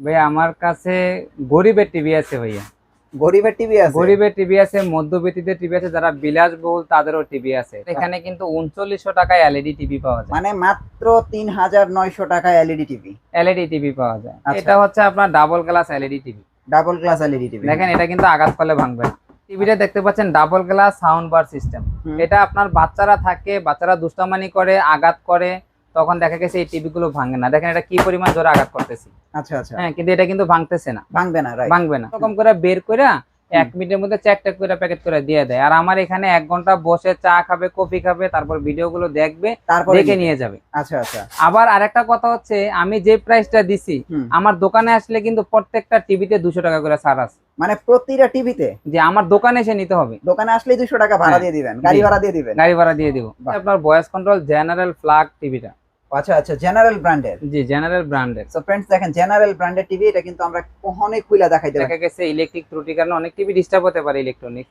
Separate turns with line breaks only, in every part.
ভাইয়া আমার কাছে গরিবের টিভি আছে ভাইয়া।
গরিবের টিভি আছে?
গরিবের টিভি আছে, মধ্যবিত্তদের টিভি আছে, যারা বিলাসবহুল তাদেরও টিভি আছে। এখানে কিন্তু 3900 টাকায় এলইডি টিভি পাওয়া যায়।
মানে মাত্র 3900 টাকায় এলইডি টিভি।
এলইডি টিভি পাওয়া যায়।
আচ্ছা।
এটা হচ্ছে আপনার double glass LED TV.
Double glass LED TV.
দেখেন এটা কিন্তু আঘাত করলে ভাঙবে না। টিভিটা দেখতে পাচ্ছেন double glass sound bar system. এটা আপনার বাচ্চারা থাকে, বাচ্চারা দুষ্টামানি করে, আঘাত করে, তখন দেখা গেছে এই টিভি গুলো ভাঙে না। দেখেন এটা কি পরিমাণ জোরে আঘাত করতেছি।
আচ্ছা আচ্ছা।
হ্যাঁ, কিন্তু এটা কিন্তু ভাঙতেছে না।
ভাঙবে না, রাইট।
ভাঙবে না। এরকম করে বের করে 1 মিনিটের মধ্যে 4টা করে প্যাকেট করে দিয়ে দেয়। আর আমার এখানে 1 ঘন্টা বসে চা খাবে, কফি খাবে, তারপর ভিডিও গুলো দেখবে, দেখে নিয়ে যাবে।
আচ্ছা আচ্ছা।
আবার আরেকটা কথা হচ্ছে, আমি যে প্রাইসটা দিছি, আমার দোকানে আসলে কিন্তু প্রত্যেকটা টিভিতে 200 টাকা করে ছাড় আছে।
মানে প্রতিটা টিভিতে?
যে আমার দোকানে এসে নিতে হবে।
দোকানে আসলে 200 টাকা ভাড়া দিয়ে দিবেন, গাড়ি ভাড়া দিয়ে দিবেন?
গাড়ি ভাড়া দিয়ে দিব। আপনার ভয়েস কন্ট্রোল জেনারেল ফ্ল্যাগ টিভিটা।
আচ্ছা আচ্ছা, জেনারেল ব্র্যান্ডের?
জি, জেনারেল ব্র্যান্ডের।
সো फ्रेंड्स দেখেন, জেনারেল ব্র্যান্ডের টিভি, এটা কিন্তু আমরা কখনোই খুলে দেখাইতে
দেখা গেছে ইলেকট্রিক ত্রুটির কারণে অনেক টিভি ডিস্টার্ব হতে পারে, ইলেকট্রনিক।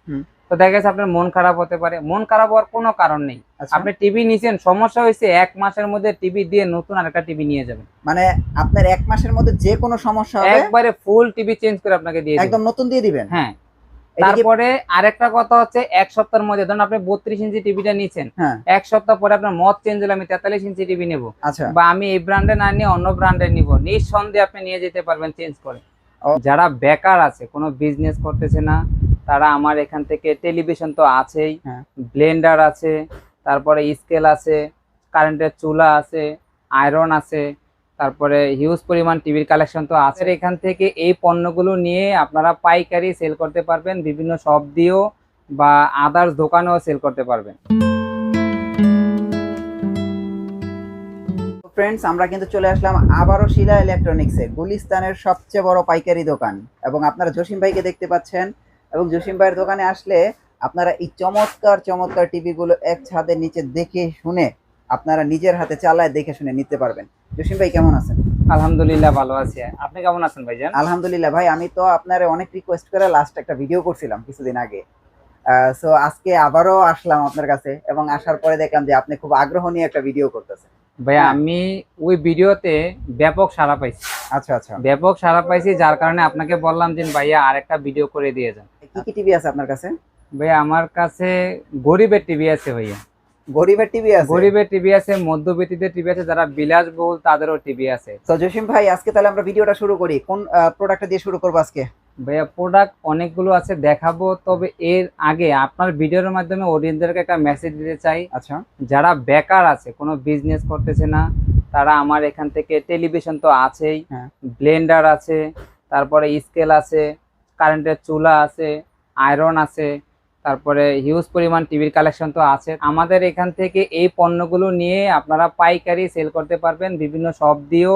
তো দেখা গেছে আপনার মন খারাপ হতে পারে। মন খারাপ হওয়ার কোনো কারণ নেই। আপনি টিভি নিছেন, সমস্যা হয়েছে, 1 মাসের মধ্যে টিভি দিয়ে নতুন আরেকটা টিভি নিয়ে যাবেন।
মানে আপনার 1 মাসের মধ্যে যে কোনো সমস্যা হবে
একবারে ফুল টিভি চেঞ্জ করে আপনাকে দিয়ে দিবেন,
একদম নতুন দিয়ে দিবেন।
হ্যাঁ। তারপরে আরেকটা কথা হচ্ছে, 1 সপ্তাহের মধ্যে, ধরুন আপনি 32 ইঞ্চি টিভিটা নিছেন, 1 সপ্তাহ পরে আপনার মত চেঞ্জ হলে আমি 43 ইঞ্চি টিভি নেব, বা আমি এই ব্র্যান্ডে না নিয়ে অন্য ব্র্যান্ডে নিব, নিঃসন্দেহে আপনি নিয়ে যেতে পারবেন চেঞ্জ করে। যারা বেকার আছে, কোনো বিজনেস করতেছে না, তারা আমার এখান থেকে, টেলিভিশন তো আছেই, ব্লেন্ডার আছে, তারপরে স্কেল আছে, কারেন্টের চুলা আছে, আয়রন আছে, তারপরে হিউজ পরিমাণ টিভির কালেকশন তো আছে। এখান থেকে এই পণ্যগুলো নিয়ে আপনারা পাইকারি সেল করতে পারবেন, বিভিন্ন শপ দিয়েও বা আদার্স দোকানেও সেল করতে পারবেন।
ফ্রেন্ডস, আমরা কিন্তু চলে আসলাম আবারও শিলা ইলেকট্রনিক্সে, গুলিস্তানের সবচেয়ে বড় পাইকারি দোকান। এবং আপনারা জসিম ভাইকে দেখতে পাচ্ছেন, এবং জসিম ভাইয়ের দোকানে আসলে আপনারা এই চমৎকার চমৎকার টিভিগুলো এক ছাদের নিচে দেখে শুনে আপনারা নিজের হাতে চালায় দেখে শুনে নিতে পারবেন। জসিম ভাই কেমন আছেন?
আলহামদুলিল্লাহ ভালো আছি, আপনি কেমন আছেন ভাইজান?
আলহামদুলিল্লাহ ভাই, আমি তো আপনার অনেক রিকোয়েস্ট করে লাস্ট একটা ভিডিও করছিলাম কিছুদিন আগে। সো আজকে আবারও আসলাম আপনার কাছে, এবং আসার পরে দেখলাম যে আপনি খুব আগ্রহ নিয়ে একটা ভিডিও করতেছেন।
ভাইয়া আমি ওই ভিডিওতে ব্যাপক সাড়া পাইছি।
আচ্ছা আচ্ছা,
ব্যাপক সাড়া পাইছি, যার কারণে আপনাকে বললাম যে ভাইয়া আরেকটা ভিডিও করে দিয়ে যান।
কি কি টিভি আছে আপনার কাছে?
ভাইয়া আমার কাছে গরিবের টিভি আছে ভাইয়া।
গরিবের টিভি আছে?
গরিবের টিভি আছে, মধ্যবিত্তদের টিভি আছে, যারা বিলাসবহুল তাদেরও টিভি আছে।
তো জসিম ভাই, আজকে তাহলে আমরা ভিডিওটা শুরু করি। কোন প্রোডাক্টটা দিয়ে শুরু করব আজকে?
ভাইয়া প্রোডাক্ট অনেকগুলো আছে, দেখাবো, তবে এর আগে আপনার ভিডিওর মাধ্যমে অডিয়েন্সদেরকে একটা মেসেজ দিতে চাই।
আচ্ছা।
যারা বেকার আছে, কোনো বিজনেস করতেছে না, তারা আমার এখান থেকে, টেলিভিশন তো আছেই, ব্লেন্ডার আছে, তারপরে স্কেল আছে, কারেন্টের চুলা আছে, আয়রন আছে, তারপরে হিউজ পরিমাণ টিভির কালেকশন তো আছে। আমাদের এখান থেকে এই পণ্যগুলো নিয়ে আপনারা পাইকারি সেল করতে পারবেন, বিভিন্ন শপ দিয়েও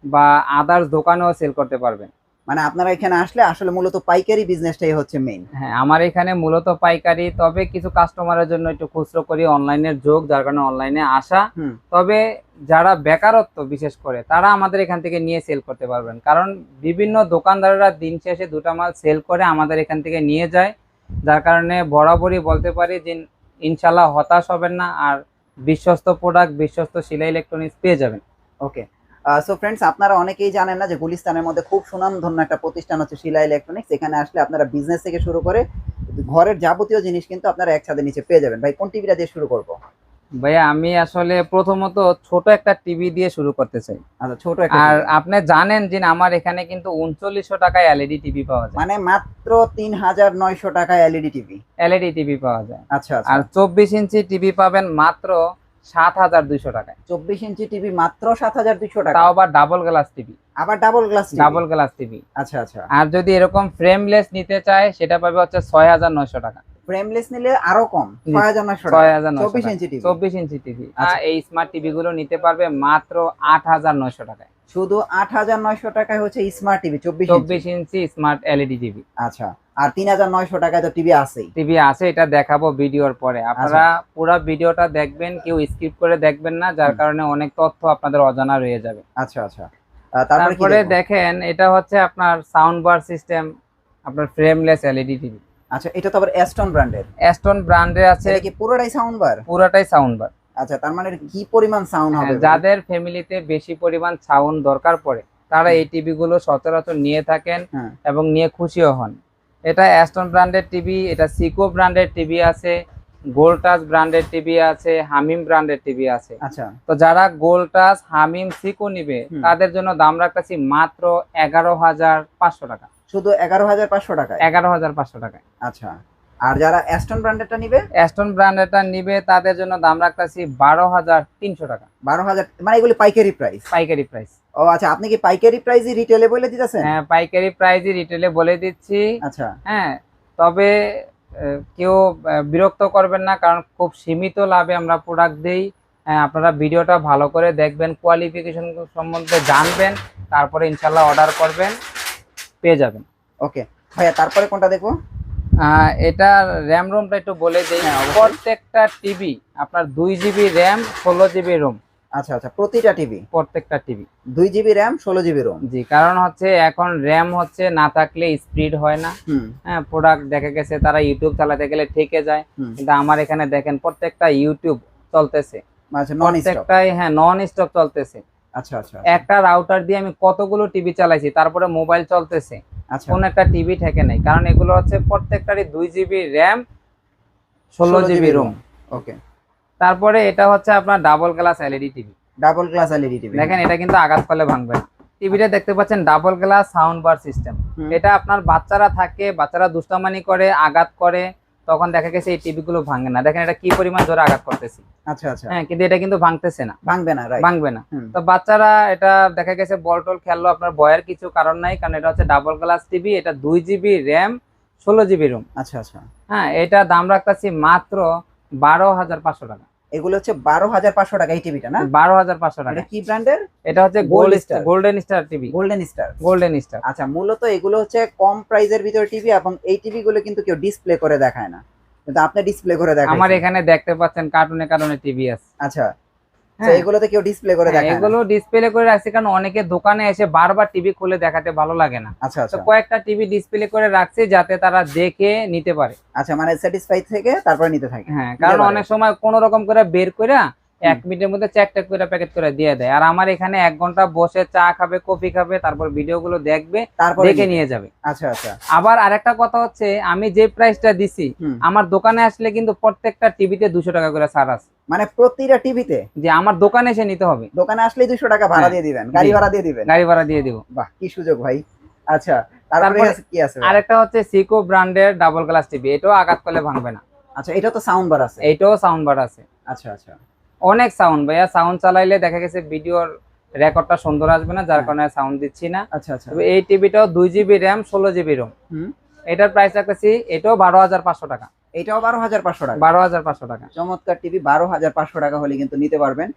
বা আদার্স দোকানেও সেল করতে পারবেন।
মানে আপনারা এখানে আসলে আসলে মূলত পাইকারি বিজনেসটাই হচ্ছে মেইন?
হ্যাঁ, আমার এখানে মূলত পাইকারি, তবে কিছু কাস্টমারের জন্য একটু খুচরো করি, অনলাইনের যোগ, যার কারণে অনলাইনে আসা। তবে যারা বেকারত্ব বিশেষ করে, তারা আমাদের এখান থেকে নিয়ে সেল করতে পারবেন, কারণ বিভিন্ন দোকানদাররা দিন শেষে দুটা মাল সেল করে আমাদের এখান থেকে নিয়ে যায়, যার কারণে বরাবরই বলতে পারি যে ইনশাল্লাহ হতাশ হবেন না, আর বিশ্বস্ত প্রোডাক্ট, বিশ্বস্ত শিলা ইলেকট্রনিক্স পেয়ে যাবেন।
ওকে। সো ফ্রেন্ডস, আপনারা অনেকেই জানেন না যে গুলিস্তানের মধ্যে খুব সুনামধন্য একটা প্রতিষ্ঠান হচ্ছে শিলা ইলেকট্রনিক্স। এখানে আসলে আপনারা বিজনেস থেকে শুরু করে ঘরের যাবতীয় জিনিস কিন্তু আপনারা এক ছাদের নিচে পেয়ে যাবেন। ভাই, কোন টিভিটা দিয়ে শুরু করব?
ভাইয়া আমি আসলে প্রথমত ছোট একটা টিভি দিয়ে শুরু করতে চাই।
আচ্ছা, ছোট একটা।
আর আপনি জানেন যে আমার এখানে কিন্তু 3900 টাকায় এলইডি টিভি পাওয়া যায়।
মানে মাত্র 3900 টাকায় এলইডি টিভি?
এলইডি টিভি পাওয়া যায়।
আচ্ছা আচ্ছা।
আর 24 ইঞ্চি টিভি পাবেন মাত্র 7200 টাকায়।
24 ইঞ্চি টিভি মাত্র 7200 টাকা?
তাও আবার ডাবল গ্লাস টিভি।
আবার double glass TV?
Double glass TV.
আচ্ছা আচ্ছা।
আর যদি এরকম ফ্রেমলেস নিতে চায়, সেটা পাবে হচ্ছে 6900 টাকা।
ফ্রেমলেস নিলে আরো কম, 6900 টাকা। 24 ইঞ্চি টিভি?
24 inch TV. এই স্মার্ট টিভি গুলো নিতে পারবে মাত্র 8900 টাকায়।
শুধু 8900 টাকায় হচ্ছে স্মার্ট টিভি
24 ইঞ্চি স্মার্ট এলইডি টিভি।
আচ্ছা। আর 3900 টাকায় তো টিভি আছেই?
টিভি আছে, এটা দেখাবো ভিডিওর পরে। আপনারা পুরো ভিডিওটা দেখবেন, কেউ স্কিপ করে দেখবেন না, যার কারণে অনেক তথ্য আপনাদের অজানা রয়ে যাবে।
আচ্ছা আচ্ছা।
তারপরে দেখেন, এটা হচ্ছে আপনার সাউন্ড বার সিস্টেম, আপনার ফ্রেমলেস এলইডি টিভি।
আচ্ছা, এটা তো আবার অ্যাস্টন ব্র্যান্ডের?
অ্যাস্টন ব্র্যান্ডের আছে।
এটা কি পুরোটাই সাউন্ড বার?
পুরোটাই সাউন্ড বার।
আচ্ছা, তার মানে কি পরিমাণ সাউন্ড হবে?
যাদের ফ্যামিলিতে বেশি পরিমাণ সাউন্ড দরকার পড়ে, তারা এই টিভি গুলো সচরাচর নিয়ে থাকেন এবং নিয়ে খুশিও হন। এটা অ্যাস্টন ব্র্যান্ডের টিভি, এটা সিকো ব্র্যান্ডের টিভি আছে, গোল্টাস ব্র্যান্ডের টিভি আছে, হামিম ব্র্যান্ডের টিভি আছে।
আচ্ছা,
তো যারা গোল্টাস, হামিম, সিকো নিবে তাদের জন্য দাম রাখতেছি মাত্র 11,500 টাকা।
শুধু 11,500 টাকা?
11,500 টাকায়।
আচ্ছা, আর যারা অ্যাস্টন ব্র্যান্ডেরটা নিবে?
অ্যাস্টন ব্র্যান্ডেরটা নিবে তাদের জন্য দাম রাখতেছি 12,300 টাকা।
12,000 মানে এগুলি পাইকারি প্রাইস?
পাইকারি প্রাইস।
ও আচ্ছা, আপনি কি পাইকারি প্রাইসই রিটেলে বলে দিতেছেন?
হ্যাঁ, পাইকারি প্রাইসই রিটেলে বলে দিচ্ছি।
আচ্ছা,
হ্যাঁ, তবে কেউ বিরক্ত করবেন না, কারণ খুব সীমিত লাভে আমরা প্রোডাক্ট দেই। আপনারা ভিডিওটা ভালো করে দেখবেন, কোয়ালিফিকেশন সম্বন্ধে জানবেন, তারপরে ইনশাল্লাহ অর্ডার করবেন, পেয়ে যাবেন।
ওকে ভাইয়া, তারপরে কোনটা দেখবো?
এটা র্যাম রোমটা একটু বলে দেই। প্রত্যেকটা টিভি আপনার 2 জিবি র্যাম 16 জিবি রোম।
আচ্ছা আচ্ছা, প্রতিটা টিভি?
প্রত্যেকটা TV
2 GB RAM 16 GB ROM.
জি, কারণ হচ্ছে এখন র্যাম হচ্ছে না থাকলে স্পিড হয় না। হ্যাঁ, প্রোডাক্ট দেখা গেছে তারা ইউটিউব চালাতে গেলে ঠেকে যায়, কিন্তু আমার এখানে দেখেন প্রত্যেকটা ইউটিউব চলতেছে, প্রত্যেকটাই হ্যাঁ নন স্টপ চলতেছে।
আচ্ছা আচ্ছা,
একটা রাউটার দিয়ে আমি কতগুলো টিভি চালাইছি, তারপরে মোবাইল চলতেছে, কোন একটা টিভি ঠেকে নাই, কারণ এগুলো হচ্ছে প্রত্যেকটারই 2 জিবি র্যাম 16 জিবি রোম।
ওকে,
তারপরে এটা হচ্ছে আপনার double glass LED TV.
Double glass LED TV,
দেখেন এটা কিন্তু আঘাত করলে ভাঙবে না। টিভিটা দেখতে পাচ্ছেন double glass sound bar system. এটা আপনার বাচ্চারা থাকে, বাচ্চারা দুষ্টামানি করে, আঘাত করে, তখন দেখা গেছে এই টিভি গুলো ভাঙে না। দেখেন এটা কি পরিমাণ জোরে আঘাত করতেছি।
আচ্ছা আচ্ছা,
হ্যাঁ, কিন্তু এটা কিন্তু ভাঙতেছে না,
ভাঙবে না, রাইট,
ভাঙবে না। তো বাচ্চারা এটা দেখা গেছে বল টল খেললো, আপনার ভয়ের কিছু কারণ নাই, কারণ এটা হচ্ছে ডাবল গ্লাস টিভি, এটা 2 জিবি র্যাম 16 জিবি রোম।
আচ্ছা আচ্ছা,
হ্যাঁ, এটা দাম রাখতেছি মাত্র 12,500 টাকা।
এগুলো হচ্ছে 12,500 টাকা এই টিভিটা না?
12,500 টাকা।
এটা কি ব্র্যান্ডের?
এটা হচ্ছে golden star TV.
Golden star,
golden star.
আচ্ছা, মূলত এগুলো হচ্ছে কম প্রাইজের ভিতরে টিভি, এবং এই টিভি গুলো কিন্তু কেউ ডিসপ্লে করে দেখায় না, কিন্তু আপনি ডিসপ্লে করে দেখান।
আমার এখানে দেখতে পাচ্ছেন কার্টুনে কার্টুনে টিভি আছে।
আচ্ছা, এগুলোতে কেউ ডিসপ্লে করে দেখায় না?
এগুলো ডিসপ্লে করে রাখছি কারণ অনেকে দোকানে এসে বারবার টিভি খুলে দেখাতে ভালো লাগে না।
আচ্ছা আচ্ছা,
তো কয়েকটা টিভি ডিসপ্লে করে রাখছি যাতে তারা দেখে নিতে পারে।
আচ্ছা, মানে স্যাটিসফাই থেকে তারপরে নিতে থাকে।
হ্যাঁ, কারণ অনেক সময় কোন রকম করে বের করে 1 মিনিটের মধ্যে 4টা করে প্যাকেট করে দিয়ে দেয়, আর আমার এখানে 1 ঘন্টা বসে চা খাবে, কফি খাবে, তারপর ভিডিও গুলো দেখবে, দেখে নিয়ে যাবে।
আচ্ছা আচ্ছা,
আবার আরেকটা কথা হচ্ছে, আমি যে প্রাইসটা দিছি আমার দোকানে আসলে কিন্তু প্রত্যেকটা টিভিতে 200 টাকা করে ছাড় আছে।
মানে প্রতিটা টিভিতে?
যে আমার দোকানে এসে নিতে হবে।
দোকানে আসলে 200 টাকা ভাড়া দিয়ে দিবেন, গাড়ি ভাড়া দিয়ে দিবেন?
গাড়ি ভাড়া দিয়ে দিব।
বাহ, কি সুযোগ ভাই। আচ্ছা, তারপরে কি আছে?
আরেকটা হচ্ছে সিকো ব্র্যান্ডের ডাবল গ্লাস টিভি, এটাও আঘাত করলে ভাঙবে না।
আচ্ছা, এটা তো সাউন্ড বার আছে?
এটাও সাউন্ড বার আছে।
আচ্ছা আচ্ছা,
অনেক সাউন্ড ভাইয়া, সাউন্ড চালাইলে দেখা গেছে ভিডিওর রেকর্ডটা সুন্দর আসবে না, যার কারণে সাউন্ড দিচ্ছি না।
আচ্ছা আচ্ছা,
এই টিভিটাও 2 জিবি র্যাম 16 জিবি রোম। এটার প্রাইস রাখতেছি, এটাও 12,500 টাকা।
এটাও 12,500 টাকা?
12,500 টাকা।
চমৎকার টিভি, 12,500 টাকা হলে কিন্তু নিতে পারবেন।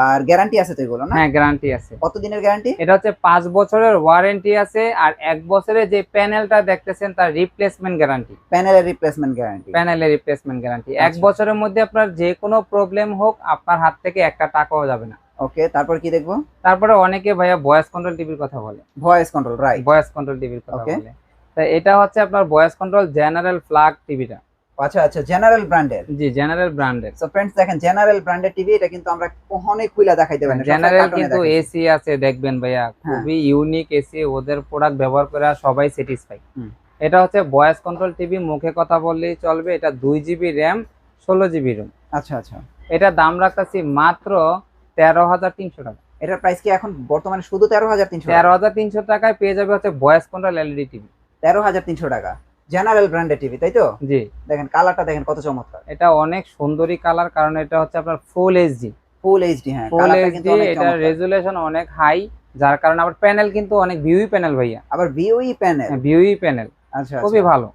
আর গ্যারান্টি আছে তো এগুলো না?
হ্যাঁ, গ্যারান্টি আছে।
কত দিনের গ্যারান্টি?
এটা হচ্ছে 5 বছরের ওয়ারেন্টি আছে, আর 1 বছরের যে প্যানেলটা দেখতেছেন তার রিপ্লেসমেন্ট গ্যারান্টি।
প্যানেলের রিপ্লেসমেন্ট গ্যারান্টি? প্যানেলের
রিপ্লেসমেন্ট গ্যারান্টি। 1 বছরের মধ্যে আপনার যে কোনো প্রবলেম হোক, আপনার হাত থেকে একটা টাকাও যাবে না।
ওকে, তারপর কি দেখবো?
তারপরে অনেকে ভাইয়া ভয়েস কন্ট্রোল টিভির কথা বলে।
Voice control, right,
voice control টিভির কথা বলে। তো এটা হচ্ছে আপনার ভয়েস কন্ট্রোল জেনারেল ফ্ল্যাগ টিভিটা।
আচ্ছা আচ্ছা, জেনারেল ব্র্যান্ডের?
জি, জেনারেল ব্র্যান্ডের।
সো फ्रेंड्स, দেখেন জেনারেল ব্র্যান্ডের টিভি, এটা কিন্তু আমরা কখনোই খুলে দেখাইতে পারি না।
জেনারেল কিন্তু এসি আছে, দেখবেন ভাইয়া খুবই ইউনিক এসি, ওদের প্রোডাক্ট ব্যবহার করে সবাই স্যাটিসফাই। এটা হচ্ছে ভয়েস কন্ট্রোল টিভি, মুখে কথা বললেই চলবে। এটা 2 জিবি র্যাম 16 জিবি রোম।
আচ্ছা আচ্ছা,
এটা দাম রাখতেছি মাত্র 13,300 টাকা।
এটার প্রাইস কি এখন বর্তমানে শুধু 13,300?
13,300 টাকায় পেয়ে যাবে হচ্ছে ভয়েস কন্ট্রোল এলইডি টিভি।
13,300 টাকা জেনারেল ব্র্যান্ডের টিভি, তাই তো?
জি।
দেখেন কালারটা দেখেন কত চমৎকার।
এটা অনেক সুন্দরী কালার, কারণ এটা হচ্ছে আপনার ফুল এইচডি।
ফুল এইচডি, হ্যাঁ,
কালারটা কিন্তু অনেক চমৎকার। এটা রেজোলিউশন অনেক হাই, যার কারণে আবার প্যানেল কিন্তু অনেক ভিউই প্যানেল ভাইয়া।
আবার ভিউই প্যানেল?
ভিউই প্যানেল।
আচ্ছা,
খুবই ভালো।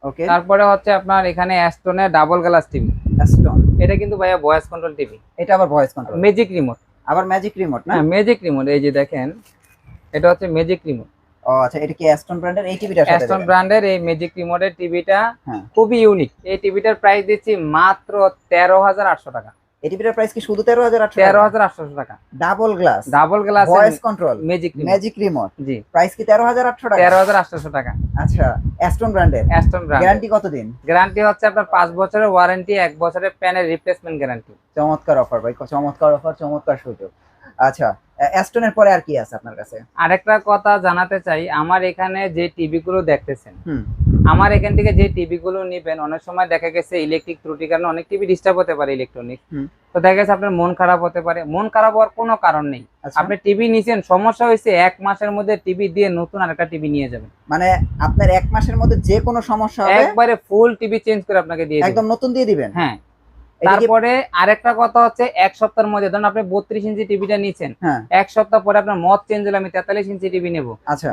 ওকে,
তারপরে হচ্ছে আপনার এখানে অ্যাস্টনের ডাবল গ্লাস টিভি।
অ্যাস্টন,
এটা কিন্তু ভাইয়া ভয়েস কন্ট্রোল টিভি।
এটা আবার ভয়েস কন্ট্রোল,
ম্যাজিক রিমোট।
আবার ম্যাজিক রিমোট না?
হ্যাঁ, ম্যাজিক রিমোট। এই যে দেখেন, এটা হচ্ছে ম্যাজিক রিমোট।
ও আচ্ছা, এটা কি অ্যাস্টন ব্র্যান্ডের এই টিভিটা?
অ্যাস্টন ব্র্যান্ডের এই ম্যাজিক রিমোটের টিভিটা খুবই ইউনিক। এই টিভিটার প্রাইস দিচ্ছি মাত্র 13,800 টাকা।
এই টিভিটার প্রাইস কি শুধু 13,800?
13,800 টাকা।
Double glass,
double glass
voice control,
magic
remote.
জি,
প্রাইস কি 13,800 টাকা?
13,800 টাকা।
আচ্ছা, অ্যাস্টন ব্র্যান্ডের।
Aston brand.
গ্যারান্টি কতদিন?
গ্যারান্টি হচ্ছে আপনার 5 বছরের ওয়ারেন্টি, 1 বছরের প্যানেল রিপ্লেসমেন্ট গ্যারান্টি।
চমৎকার অফার ভাই, চমৎকার অফার, চমৎকার সুযোগ। আচ্ছা, অ্যাস্টনের পরে আর কি আছে আপনার কাছে?
আরেকটা কথা জানাতে চাই, আমার এখানে যে টিভি গুলো দেখতেছেন, আমার এখান থেকে যে টিভি গুলো নিবেন, অনেক সময় দেখা গেছে ইলেকট্রিক ত্রুটির কারণে অনেক টিভি ডিস্টার্ব হতে পারে ইলেকট্রনিক, তো দেখা গেছে আপনার মন খারাপ হতে পারে। মন খারাপ হওয়ার কোনো কারণ নেই। আপনি টিভি নিছেন, সমস্যা হয়েছে, 1 মাসের মধ্যে টিভি দিয়ে নতুন আরেকটা টিভি নিয়ে যাবেন।
মানে আপনার 1 মাসের মধ্যে যে কোনো সমস্যা হবে
একবারে ফুল টিভি চেঞ্জ করে আপনাকে দিয়ে
একদম নতুন দিয়ে দিবেন।
হ্যাঁ। তারপরে আরেকটা কথা হচ্ছে 1 সপ্তাহের মধ্যে, ধরুন আপনি 32 ইঞ্চি টিভিটা নিছেন, 1 সপ্তাহ পরে আপনার মত চেঞ্জ হলে আমি 43 ইঞ্চি টিভি নেব,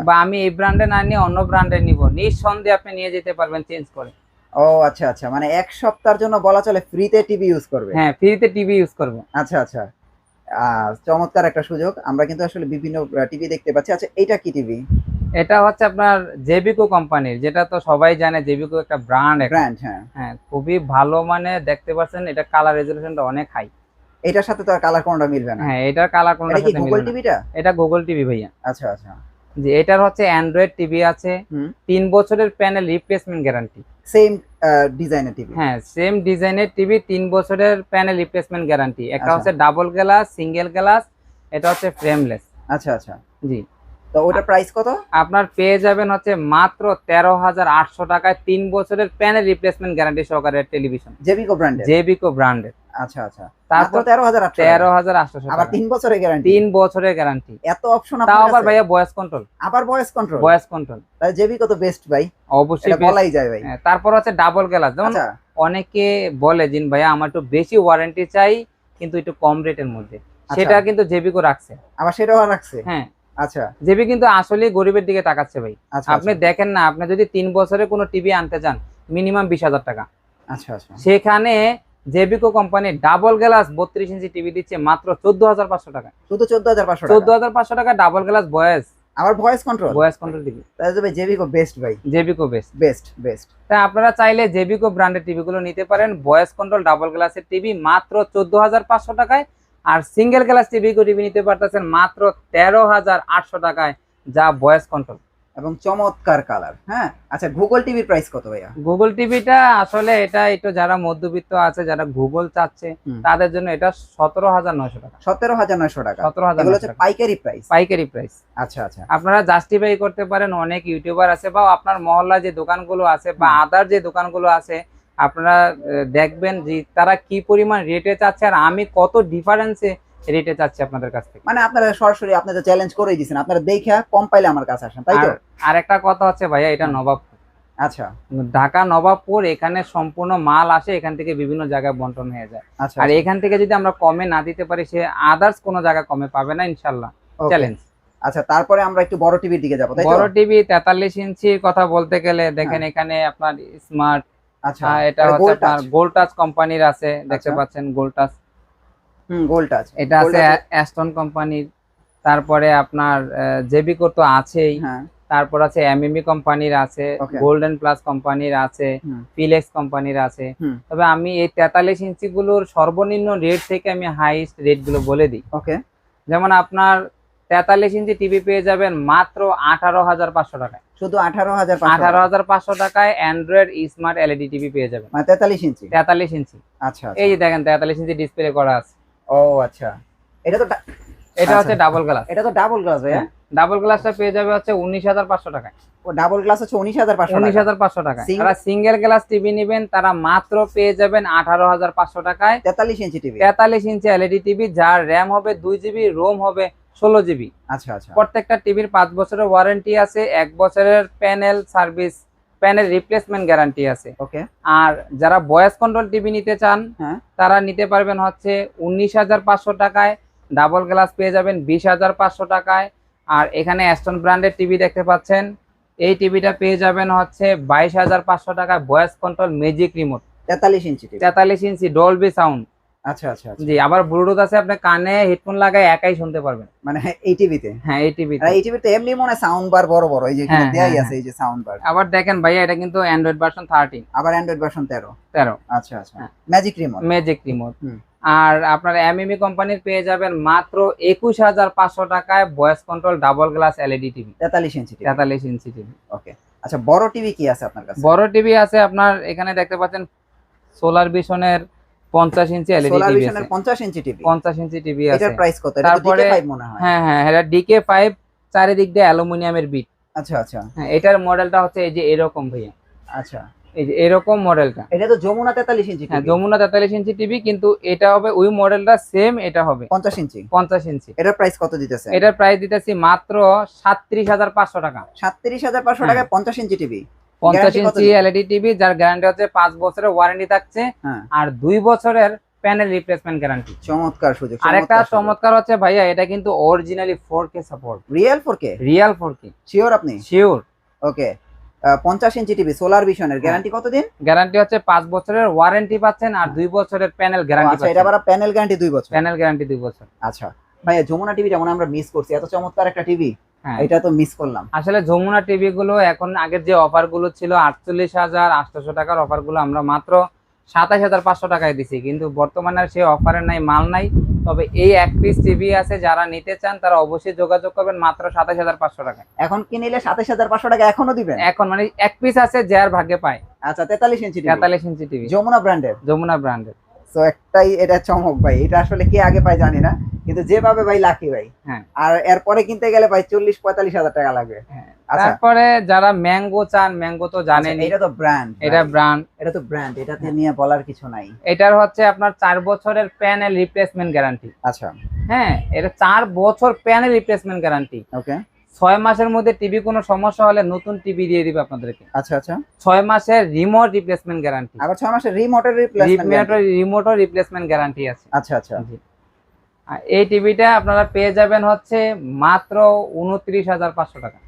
বা আমি এই ব্র্যান্ডে না নিয়ে অন্য ব্র্যান্ডে নিব, নিঃসন্দেহে আপনি নিয়ে যেতে পারবেন চেঞ্জ করে।
ও আচ্ছা আচ্ছা, মানে 1 সপ্তাহের জন্য বলা চলে ফ্রিতে টিভি ইউজ করবে?
হ্যাঁ, ফ্রিতে টিভি ইউজ করব।
আচ্ছা আচ্ছা, চমৎকার একটা সুযোগ। আমরা কিন্তু আসলে বিভিন্ন টিভি দেখতে পাচ্ছি। আচ্ছা, এটা কি টিভি?
এটা হচ্ছে আপনার জেবিকো কোম্পানির, যেটা তো সবাই জানে জেবিকো একটা ব্র্যান্ড।
হ্যাঁ
হ্যাঁ, খুবই ভালো, মানে দেখতে পাচ্ছেন এটা কালার রেজোলিউশনটা অনেক হাই।
এটার সাথে তো আর কালার কোনটা মিলবে না।
হ্যাঁ, এটার কালার কোনটার সাথে মিলবে না।
গুগল টিভিটা?
এটা গুগল টিভি ভাইয়া।
আচ্ছা আচ্ছা,
জি, এটার হচ্ছে অ্যান্ড্রয়েড টিভি আছে, 3 বছরের প্যানেল রিপ্লেসমেন্ট গ্যারান্টি।
সেম ডিজাইনের টিভি?
হ্যাঁ, সেম ডিজাইনের টিভি, 3 বছরের প্যানেল রিপ্লেসমেন্ট গ্যারান্টি। একটা হচ্ছে ডাবল গ্লাস, সিঙ্গেল গ্লাস, এটা হচ্ছে ফ্রেমলেস।
আচ্ছা আচ্ছা,
জি।
তো ওটা প্রাইস কত? আপনার
পেয়ে যাবেন হচ্ছে মাত্র 13,800 টাকায় 3 বছরের প্যানেল রিপ্লেসমেন্ট গ্যারান্টি সহকারে টেলিভিশন,
জেবিকো ব্র্যান্ডের।
জেবিকো ব্র্যান্ডের।
আচ্ছা আচ্ছা, তারপর 13,800
আবার
3 বছরের গ্যারান্টি।
3 বছরের গ্যারান্টি,
এত অপশন আপনার
তাও
কাছে?
আবার ভাইয়া ভয়েস কন্ট্রোল।
আবার ভয়েস কন্ট্রোল?
ভয়েস কন্ট্রোল,
তাহলে জেবিকো তো বেস্ট ভাই,
অবশ্যই
এটা বলাই যায় ভাই।
তারপর হচ্ছে ডাবল গ্লাস। যেমন অনেকে বলে জিন ভাইয়া আমার একটু বেশি ওয়ারেন্টি চাই কিন্তু একটু কম রেটের মধ্যে, সেটা কিন্তু জেবিকো রাখছে।
আবার সেটাও রাখছে?
হ্যাঁ।
আচ্ছা,
জেবি কিন্তু আসলে গরিবের দিকে তাকাচ্ছে ভাই। আপনি দেখেন না, আপনি যদি 3 বছরে কোনো টিভি আনতে চান মিনিমাম 20,000 টাকা।
আচ্ছা আচ্ছা,
সেখানে জেবিকো company double glass 32 inch TV দিচ্ছে মাত্র 14,500 টাকা।
শুধু 14,500 টাকা?
14,500 টাকা ডাবল গ্লাস ভয়েস,
আবার voice control?
Voice control TV.
তাহলে তো ভাই জেবিকো বেস্ট ভাই।
জেবিকো বেস্ট
বেস্ট বেস্ট।
তাই আপনারা চাইলে জেবিকো ব্র্যান্ডের টিভি গুলো নিতে পারেন, ভয়েস কন্ট্রোল ডাবল গ্লাসের টিভি মাত্র 14,500 টাকায়, আর সিঙ্গেল গ্লাস টিভি নিতে পারতেছেন মাত্র 13,800 টাকায়, যা ভয়েস কন্ট্রোল
এবং চমৎকার কালার। হ্যাঁ, আচ্ছা, গুগল টিভির প্রাইস কত ভাইয়া?
গুগল টিভিটা আসলে এটা একটু যারা মধ্যবিত্ত আছে, যারা গুগল চাচ্ছে, তাদের জন্য এটা 17,900 টাকা।
17,900 টাকা?
17,000
এগুলো হচ্ছে পাইকারি প্রাইস?
পাইকারি প্রাইস।
আচ্ছা আচ্ছা,
আপনারা জাস্টিফাই করতে পারেন, অনেক ইউটিউবার আছে বা আপনার মহল্লায় যে দোকানগুলো আছে বা আদার যে দোকানগুলো আছে, আপনারা দেখবেন যে তারা কি পরিমাণ রেটে চাচ্ছে আর আমি কত ডিফারেন্সে রেটে চাচ্ছি আপনাদের কাছ থেকে।
মানে আপনারা সরাসরি আপনাদের চ্যালেঞ্জ করেই দিয়েছেন, আপনারা দেখে কম পাইলে আমার কাছে আসেন, তাই তো?
আর একটা কথা হচ্ছে ভাইয়া, এটা নবাবপুর।
আচ্ছা,
ঢাকা নবাবপুর, এখানে সম্পূর্ণ মাল আসে, এখান থেকে বিভিন্ন জায়গায় বন্টন হয়ে যায়। আর এখান থেকে যদি আমরা কমে না দিতে পারি, সে আদার্স কোনো জায়গায় কমে পাবে না ইনশাল্লাহ। চ্যালেঞ্জ।
আচ্ছা, তারপরে আমরা একটু বড় টিভির দিকে যাবো, তাই তো?
বড় টিভি 43 ইঞ্চির কথা বলতে গেলে দেখেন এখানে আপনার স্মার্ট,
আচ্ছা,
এটা হচ্ছে আপনার গোল্ড টাচ কোম্পানির আছে, দেখতে পাচ্ছেন গোল্ড টাচ।
গোল্ড টাচ,
এটা আছে অ্যাস্টন কোম্পানির। তারপরে আপনার জেবিকো তো আছেই, তারপর আছে এমএমই কোম্পানির আছে, গোল্ডেন প্লাস কোম্পানির আছে, ফিলেক্স কোম্পানির আছে। তবে আমি এই 43 ইঞ্চি গুলোর সর্বনিম্ন রেট থেকে আমি হাইস্ট রেট গুলো বলে দিই।
ওকে,
যেমন আপনার 43 ইঞ্চি টিভি পেয়ে যাবেন মাত্র 18,500 টাকায়।
শুধু 18,500?
18,500 টাকায় অ্যান্ড্রয়েড স্মার্ট এলইডি টিভি পেয়ে যাবেন,
মানে 43 ইঞ্চি?
43 ইঞ্চি।
আচ্ছা,
এই যে দেখেন 43 ইঞ্চি ডিসপ্লে করা আছে।
ও আচ্ছা, এটা
হচ্ছে ডাবল গ্লাস।
এটা তো ডাবল গ্লাস ভাইয়া?
ডাবল গ্লাসটা পেয়ে যাবে হচ্ছে 19,500 টাকায়।
ও, ডাবল গ্লাস হচ্ছে 19,500?
19,500 টাকায়। যারা সিঙ্গেল গ্লাস টিভি নেবেন তারা মাত্র পেয়ে যাবেন 18,500 টাকায়
43 inch TV.
43 inch LED TV, যার র্যাম হবে 2 জিবি, রোম হবে 16 জিবি।
আচ্ছা আচ্ছা,
প্রত্যেকটা টিভির 5 বছরের ওয়ারেন্টি আছে, 1 বছরের panel service, panel replacement guarantee আছে।
ওকে।
আর যারা ভয়েস কন্ট্রোল টিভি নিতে চান তারা নিতে পারবেন হচ্ছে 19,500 টাকায়, ডাবল গ্লাস পেয়ে যাবেন 20,500 টাকায়। আর এখানে অ্যাস্টন ব্র্যান্ডের টিভি দেখতে পাচ্ছেন, এই টিভিটা পেয়ে যাবেন হচ্ছে 22,500 টাকায়, voice control magic remote.
43 inch TV?
43 ইঞ্চি ডলবি সাউন্ড।
আচ্ছা আচ্ছা,
জি, আবার ব্লুটুথ আছে, আপনি কানে হেডফোন লাগায় একাই শুনতে পারবেন।
মানে এই টিভিতে?
হ্যাঁ, এই টিভিতে।
এই টিভিতে এমনি মনে সাউন্ড বার বড় বড়, এই যে এখানে দেয়াই আছে, এই যে সাউন্ড বার।
আবার দেখেন ভাইয়া, এটা কিন্তু অ্যান্ড্রয়েড ভার্সন 13।
আবার অ্যান্ড্রয়েড ভার্সন 13? আচ্ছা আচ্ছা, ম্যাজিক রিমোট? Magic remote.
আর আপনার এমএমই কোম্পানির পেয়ে যাবেন মাত্র 21,500 টাকায়, voice control double glass LED TV.
43 inch?
43 inch TV.
Okay. আচ্ছা, বড় টিভি কি আছে আপনার কাছে?
বড় টিভি আছে আপনার এখানে দেখতে পাচ্ছেন solar ভিশনের 50 inch LED
solar
TV
ভিশনের
আছে
50 ইঞ্চি টিভি।
50 ইঞ্চি টিভি আছে।
এটার প্রাইস কত? এটা তো
তারপরে
DK5 মনে হয়।
হ্যাঁ হ্যাঁ, এটা DK5 চারিদিক দিয়ে অ্যালুমিনিয়ামের বিট।
আচ্ছা আচ্ছা।
হ্যাঁ, এটার মডেলটা হচ্ছে এই যে এরকম ভাইয়া।
আচ্ছা,
এই যে এরকম মডেলটা।
এটা তো যমুনা 43 ইঞ্চি
হ্যাঁ,
টিভি।
যমুনা 43 ইঞ্চি টিভি, কিন্তু এটা হবে ওই মডেলটা সেম, এটা হবে
50 ইঞ্চি।
50 ইঞ্চি।
এটার প্রাইস কত দিতেছে?
এটার প্রাইস দিতেছি মাত্র 37,500 টাকা।
37,500 টাকায় 50 inch TV.
50 inch LED TV, যার গ্যারান্টি হচ্ছে 5 বছরের ওয়ারেন্টি থাকছে, আর 2 বছরের প্যানেল রিপ্লেসমেন্ট গ্যারান্টি।
চমৎকার সুযোগ।
আরেকটা চমৎকার হচ্ছে ভাইয়া, এটা কিন্তু originally 4K support.
Real 4K?
Real 4K।
Sure আপনি?
শিওর।
ওকে। 50 ইঞ্চি টিভি সোলার ভিশনের গ্যারান্টি কতদিন?
গ্যারান্টি হচ্ছে 5 বছরের ওয়ারেন্টি পাচ্ছেন, আর 2 বছরের প্যানেল গ্যারান্টি
পাচ্ছেন। আচ্ছা, এটা আবার প্যানেল গ্যারান্টি 2 বছর।
প্যানেল গ্যারান্টি 2 বছর।
আচ্ছা ভাইয়া, যমুনা টিভিটা মনে আমরা মিস করছি, এত চমৎকার একটা টিভি। এটা তো মিস করলাম
আসলে। যমুনা টিভি গুলো এখন, আগের যে অফার গুলো ছিল 48,800 টাকার অফার গুলো আমরা মাত্র 27,500 টাকায় দিছি, কিন্তু বর্তমানে আর সেই অফারের নাই, মাল নাই। তবে এই এক পিস টিভি আছে, যারা নিতে চান তারা অবশ্যই যোগাযোগ করবেন মাত্র 27,500 টাকায়।
এখন কি নিলে 27,500 টাকা এখনো দিবেন?
এখন মানে এক পিস আছে, যে আর ভাগ্যে পায়।
আচ্ছা, 43 inch TV.
43 inch TV,
Jamuna ব্র্যান্ডের।
যমুনা ব্র্যান্ডের।
তো একটাই এটা চমক ভাই, এটা আসলে কে আগে পায় জানি না, কিন্তু যেভাবে ভাই লাকি ভাই।
হ্যাঁ,
আর এরপরে কিনতে গেলে ভাই 40-45 হাজার টাকা লাগবে।
তারপরে যারা ম্যাঙ্গো চান, ম্যাঙ্গো তো জানেন,
এটা তো ব্র্যান্ড।
এটা ব্র্যান্ড,
এটা তো ব্র্যান্ড, এটাতে নিয়ে বলার কিছু নাই।
এটার হচ্ছে আপনার 4 বছরের প্যানেল রিপ্লেসমেন্ট গ্যারান্টি।
আচ্ছা,
হ্যাঁ, এটা 4 বছর প্যানেল রিপ্লেসমেন্ট গ্যারান্টি।
ওকে।
6 মাসের মধ্যে টিভি কোনো সমস্যা হলে নতুন টিভি দিয়ে দিবে আপনাদেরকে।
আচ্ছা আচ্ছা।
6 মাসের রিমোট রিপ্লেসমেন্ট গ্যারান্টি।
আবার 6 মাসের রিমোটের
রিমোটও রিপ্লেসমেন্ট গ্যারান্টি আছে।
আচ্ছা আচ্ছা।
আর এই টিভিটা আপনারা পেয়ে যাবেন হচ্ছে মাত্র 29,500 টাকা।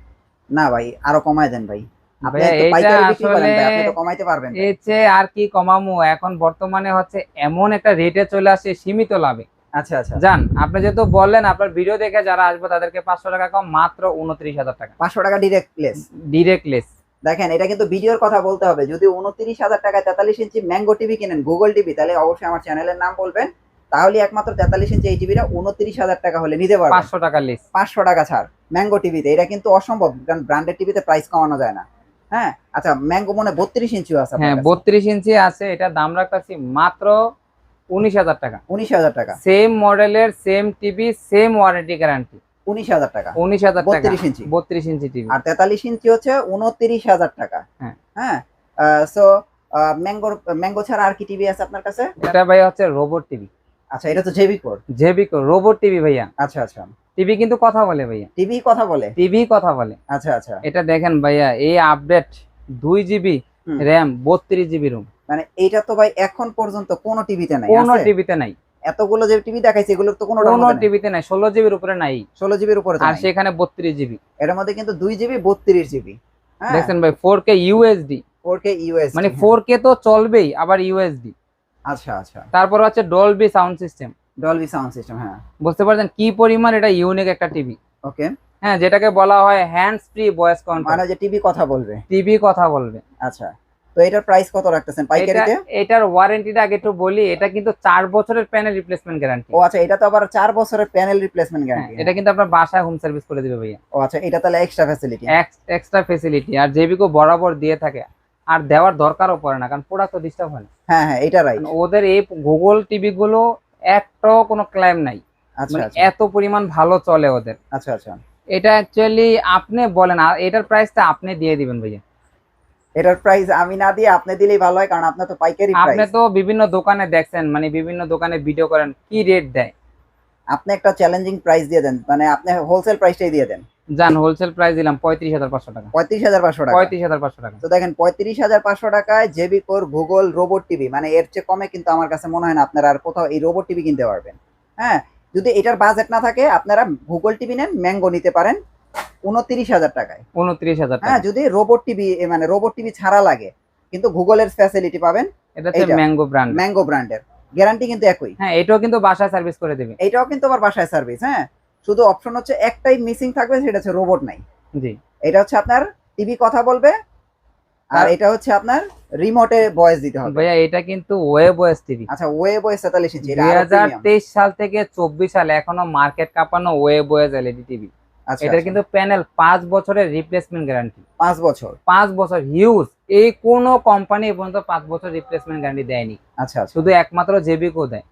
না ভাই, আরো কমায় দেন ভাই। আপনি তো
এইটা
পাইকারি বিক্রি করেন
আসলে
ভাই, আপনি তো কমাইতে পারবেন।
এর চেয়ে আর কি কমামু, এখন বর্তমানে হচ্ছে এমন একটা রেটে চলে আসে সীমিত লাভে।
আচ্ছা আচ্ছা।
জান, আপনি যেহেতু বললেন আপনার ভিডিও দেখে যারা আসবে তাদেরকে 500 টাকা কম, মাত্র 29,000 টাকা।
500 টাকা ডিরেক্ট লেস।
Direct less.
দেখেন, এটা কিন্তু ভিডিওর কথা বলতে হবে। যদি 29,000 টাকায় 43 ইঞ্চি ম্যাঙ্গো টিভি কিনেন, গুগল টিভি, তাহলে অবশ্যই আমার চ্যানেলের নাম বলবেন। তাহলে একমাত্র 43 ইঞ্চি এই টিভিটা 29,000 টাকা হলে নিতে পারবেন।
500 টাকা লেস।
500 টাকা ছাড় ম্যাঙ্গো টিভিতে। এটা কিন্তু অসম্ভব, কারণ ব্র্যান্ডেড টিভিতে প্রাইস কমানো যায় না। হ্যাঁ, আচ্ছা, ম্যাঙ্গো মনে 32 ইঞ্চিও আছে।
হ্যাঁ, 32 ইঞ্চি আছে, এটা দাম রাখতেছি মাত্র 19,000 টাকা।
19,000 টাকা।
সেম মডেলের, same TV, same warranty guarantee.
19,000 টাকা।
19,000 টাকা।
32 ইঞ্চি।
32 ইঞ্চি টিভি।
আর 43 ইঞ্চি হচ্ছে 29,000 টাকা।
হ্যাঁ
হ্যাঁ। সো ম্যাঙ্গো ছাড়া আর কি টিভি আছে আপনার কাছে?
এটা ভাই হচ্ছে রোবট টিভি।
আচ্ছা, এটা তো JB core.
JB core robot TV ভাইয়া।
আচ্ছা আচ্ছা।
টিভি কিন্তু কথা বলে ভাইয়া।
টিভি কথা বলে?
টিভি কথা বলে।
আচ্ছা আচ্ছা।
এটা দেখেন ভাইয়া, এই update 2 GB RAM, 32 GB ROM.
মানে এটা তো ভাই এখন পর্যন্ত কোন টিভিতে নাই।
কোন টিভিতে নাই।
এতগুলো যে টিভি দেখাইছে এগুলোর তো কোনো
টিভিতে নাই। 16 জিবির উপরে নাই।
16 জিবির উপরে
আর সেখানে 32 জিবি।
এর মধ্যে কিন্তু 2 জিবি 32 জিবি।
হ্যাঁ, দেখেন ভাই 4K ইউএসডি।
4K ইউএসডি,
মানে 4K তো চলবেই, আবার ইউএসডি।
আচ্ছা আচ্ছা।
তারপর হচ্ছে Dolby sound system.
Dolby sound system, হ্যাঁ।
বুঝতে পারছেন কি পরিমাণ এটা ইউনিক একটা টিভি।
ওকে।
হ্যাঁ, যেটাকে বলা হয় হ্যান্ডস ফ্রি ভয়েস কন্ট্রোল,
মানে যে টিভি কথা বলবে।
টিভি কথা বলবে।
আচ্ছা, তো এটার প্রাইস কত রাখতেছেন পাইকারিতে?
এটার ওয়ারেন্টিটা আগে একটু বলি, এটা কিন্তু 4 বছরের প্যানেল রিপ্লেসমেন্ট গ্যারান্টি।
ও আচ্ছা, এটা তো আবার 4 বছরের প্যানেল রিপ্লেসমেন্ট গ্যারান্টি।
এটা কিন্তু আপনার বাসায় হোম সার্ভিস করে দিবে ভাইয়া।
ও আচ্ছা, এটা তাহলে এক্সট্রা ফ্যাসিলিটি।
এক্সট্রা ফ্যাসিলিটি, আর জেবিকো বরাবর দিয়ে থাকে, আর দেওয়ার দরকারও পড়ে না, কারণ প্রোডাক্ট তো ডিস্টার্ব হয় না।
হ্যাঁ হ্যাঁ, এটা রাইট।
ওদের এই গুগল টিভি গুলো একটাও কোনো ক্লেম নাই।
আচ্ছা,
এত পরিমাণ ভালো চলে ওদের।
আচ্ছা আচ্ছা।
এটা অ্যাকচুয়ালি আপনি বলেন, আর এটার প্রাইসটা আপনি দিয়ে দিবেন ভাইয়া।
এটার প্রাইস আমি না দিয়ে আপনি দিলেই ভালো হয়, কারণ আপনি তো পাইকারি প্রাইস।
আপনি তো বিভিন্ন দোকানে দেখছেন, মানে বিভিন্ন দোকানে ভিডিও করেন, কি রেট দেয়।
আপনি একটা চ্যালেঞ্জিং প্রাইস দিয়ে দেন, মানে আপনি হোলসেল প্রাইসটাই দিয়ে দেন।
জান, হোলসেল প্রাইস দিলাম 35,500 টাকা।
35,500 টাকা।
35,500 টাকা।
তো দেখেন, 35,500 টাকায় JB core Google robot TV, মানে এর চেয়ে কমে কিন্তু আমার কাছে মনে হয় না আপনারা আর কোথাও এই রোবট টিভি কিনতে পারবেন। হ্যাঁ, যদি এটার বাজেট না থাকে আপনারা গুগল টিভি নেন, ম্যাঙ্গো নিতে পারেন 29,000 টাকায়।
29,000 টাকা।
হ্যাঁ, যদি রোবট টিভি, মানে রোবট টিভি ছাড়া লাগে, কিন্তু গুগলের ফ্যাসিলিটি পাবেন।
এটা হচ্ছে ম্যাঙ্গো ব্র্যান্ড।
ম্যাঙ্গো ব্র্যান্ডের গ্যারান্টি কিন্তু একই।
হ্যাঁ, এটাও কিন্তু বাসায় সার্ভিস করে দিবে।
এটাও কিন্তু আবার বাসায় সার্ভিস। হ্যাঁ, শুধু অপশন হচ্ছে একটাই মিসিং থাকবে, সেটা হচ্ছে রোবট নাই।
জি।
এটা হচ্ছে আপনার টিভি কথা বলবে, আর এটা হচ্ছে আপনার রিমোটে ভয়েস দিতে হবে।
ভাইয়া এটা কিন্তু ওয়েব ওএস টিভি।
আচ্ছা, ওয়েব ওএস 47 ইঞ্চি।
2023 সাল থেকে 24 সাল এখনো মার্কেট কাঁপানো ওয়েব ওএস এলইডি টিভি। এটা কিন্তু প্যানেল 5 বছরের রিপ্লেসমেন্ট গ্যারান্টি।
5 বছর?
5 বছর হিউজ, এই কোন কোম্পানি পর্যন্ত 5 বছর রিপ্লেসমেন্ট গ্যারান্টি দেয়নি।
আচ্ছা,
শুধু একমাত্র জেবিকো দেয়।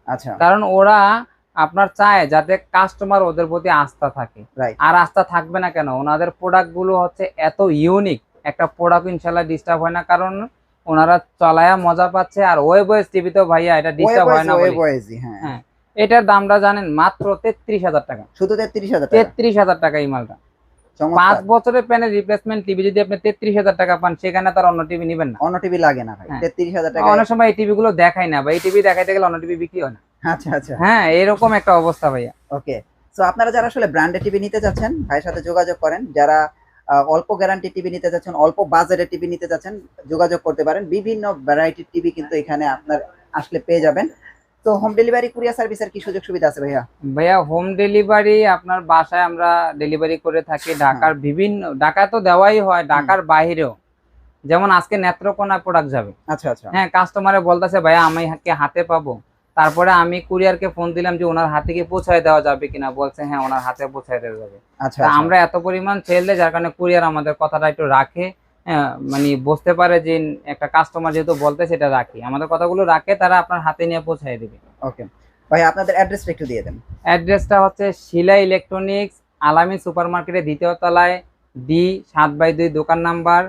আচ্ছা,
কারণ ওরা আপনার চায় যাতে কাস্টমার ওদের প্রতি আস্থা থাকে। আর আস্থা থাকবে না কেন, ওনাদের প্রোডাক্ট গুলো হচ্ছে এত ইউনিক, একটা প্রোডাক্ট ইনশাল্লাহ ডিস্টার্ব হয় না, কারণ ওনারা চলায়া মজা পাচ্ছে। আর ওয়েবএস টিভি তো ভাইয়া এটা ডিস্টার্ব হয় না বলে। হ্যাঁ, এটার দামটা জানেন মাত্র 33,000 টাকা।
শুধু 33,000 টাকা?
33,000 টাকা এই মালটা। 5 বছরের প্যানেল রিপ্লেসমেন্ট টিভি যদি আপনি 33,000 টাকা পান, সেখানে তার অন্য টিভি নেবেন না।
অন্য টিভি লাগে না ভাই? 33,000 টাকা?
অনেক সময় এই টিভি গুলো দেখাই না, বা এই টিভি দেখাইতে গেলে অন্য টিভি বিক্রি হয় না।
আচ্ছা, আচ্ছা,
হ্যাঁ, এরকম একটা অবস্থা ভাইয়া।
ওকে, সো আপনারা যারা আসলে ব্র্যান্ডেড টিভি নিতে যাচ্ছেন, ভাইয়ের সাথে যোগাযোগ করেন। যারা অল্প গ্যারান্টি টিভি নিতে যাচ্ছেন, অল্প বাজেটের টিভি নিতে যাচ্ছেন, যোগাযোগ করতে পারেন। বিভিন্ন ভ্যারাইটির টিভি কিন্তু এখানে আপনার আসলে পেয়ে যাবেন। তো হোম ডেলিভারি, কুরিয়ার সার্ভিসের কি সুযোগ সুবিধা আছে ভাইয়া?
ভাইয়া হোম ডেলিভারি আপনার বাসায় আমরা ডেলিভারি করে থাকি। ঢাকার বিভিন্ন, ঢাকা তো দেওয়াই হয়, ঢাকার বাইরেও। যেমন আজকে নেত্রকোনা প্রোডাক্ট যাবে।
আচ্ছা, আচ্ছা।
হ্যাঁ, কাস্টমারে বলতেছে ভাইয়া আমি হাতে পাবো। তারপরে আমি কুরিয়ারকে ফোন দিলাম যে ওনার হাতে কি পৌঁছায় দেওয়া যাবে কিনা, বলছে হ্যাঁ ওনার হাতে পৌঁছায় দেওয়া যাবে।
আচ্ছা,
আমরা এত পরিমাণ সেল দেয়, যার কারণে কুরিয়ার আমাদের কথাটা একটু রাখে। মানে বুঝতে পারে যে একটা কাস্টমার যেহেতু বলতে, সেটা রাখি, আমাদের কথাগুলো রাখে, তারা আপনার হাতে নিয়ে পৌঁছায় দিবে।
ওকে ভাই, আপনাদের অ্যাড্রেসটা একটু দিয়ে দেন।
অ্যাড্রেসটা হচ্ছে শিলা ইলেকট্রনিক্স, আলামিন সুপার মার্কেটের 2য় তলায়, ডি 7/2 দোকান নাম্বার।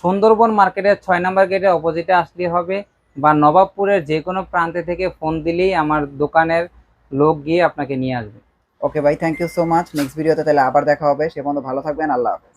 সুন্দরবন মার্কেটের 6 নম্বর গেটের অপোজিটে আসলে হবে, বা নবাবপুরের যে কোনো প্রান্তে থেকে ফোন দিলেই আমার দোকানের লোক গিয়ে আপনাকে নিয়ে আসবে।
ওকে ভাই, thank you so much. Next ভিডিওতে তাহলে আবার দেখা হবে। সে পর্যন্ত ভালো থাকবেন। আল্লাহ হাফেজ।